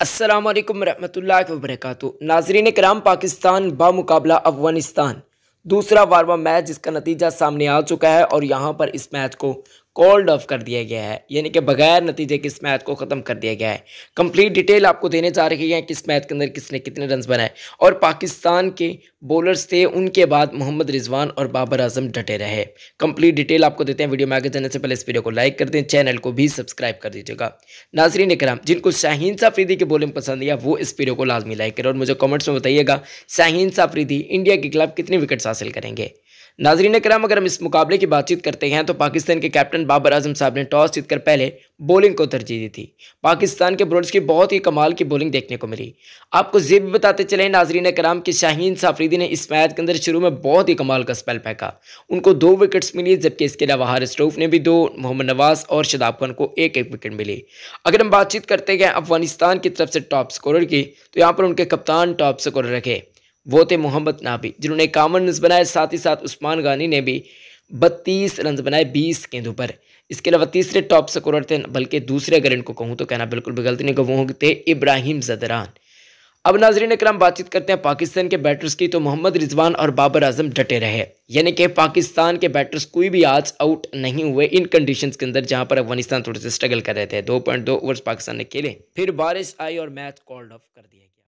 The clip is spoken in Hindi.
अस्सलाम वालेकुम रहमतुल्लाहि व बरकातुहू। नाज़रीन कराम, पाकिस्तान बामुकाबला अफ़गानिस्तान दूसरा वारवा मैच जिसका नतीजा सामने आ चुका है और यहाँ पर इस मैच को कॉल्ड ऑफ कर दिया गया है, यानी कि बगैर नतीजे के इस मैच को ख़त्म कर दिया गया है। कंप्लीट डिटेल आपको देने जा रही है कि इस मैच के अंदर किसने कितने रन बनाए और पाकिस्तान के बॉलर्स थे, उनके बाद मोहम्मद रिजवान और बाबर आजम डटे रहे। कंप्लीट डिटेल आपको देते हैं। वीडियो में आगे जाने से पहले इस वीडियो को लाइक कर दें, चैनल को भी सब्सक्राइब कर दीजिएगा। नाज़रीन इकराम, जिनको शाहीन अफरीदी की बॉलिंग पसंद है वो इस वीडियो को लाजमी लाइक करें और मुझे कमेंट्स में बताइएगा शाहीन अफरीदी इंडिया के खिलाफ कितने विकेट्स हासिल करेंगे। नाज़रीन कराम, अगर हम इस मुकाबले की बातचीत करते हैं तो पाकिस्तान के कैप्टन बाबर आजम साहब ने टॉस जीतकर पहले बॉलिंग को तरजीह दी थी। पाकिस्तान के बॉलर्स की बहुत ही कमाल की बॉलिंग देखने को मिली। आपको ये भी बताते चले नाज़रीन कराम कि शाहीन अफरीदी ने इस मैच के अंदर शुरू में बहुत ही कमाल का स्पेल फेंका। उनको 2 विकेट्स मिली, जबकि इसके अलावा हारिस रऊफ ने भी 2, मोहम्मद नवाज और शादाब खान को 1-1 विकेट मिली। अगर हम बातचीत करते हैं अफगानिस्तान की तरफ से टॉप स्कोरर की, तो यहाँ पर उनके कप्तान टॉप स्कोरर रखे वो थे मोहम्मद नाबी, जिन्होंने 51 रन बनाए। साथ ही साथ उस्मान गानी ने भी 32 रन बनाए 20 गेंदों पर। इसके अलावा तीसरे टॉप स्कोरर थे, बल्कि दूसरे अगर इनको कहूँ तो कहना बिल्कुल भी गलती नहीं, कि वो थे इब्राहिम ज़दरान। अब नाज़रीन इकराम, बातचीत करते हैं पाकिस्तान के बैटर्स की, तो मोहम्मद रिजवान और बाबर आजम डटे रहे, यानी कि पाकिस्तान के बैटर्स कोई भी आज आउट नहीं हुए इन कंडीशंस के अंदर जहां पर अफगानिस्तान थोड़े से स्ट्रगल कर रहे थे। 2.2 ओवर्स पाकिस्तान ने खेले, फिर बारिश आई और मैच कॉल्ड ऑफ कर दिया गया।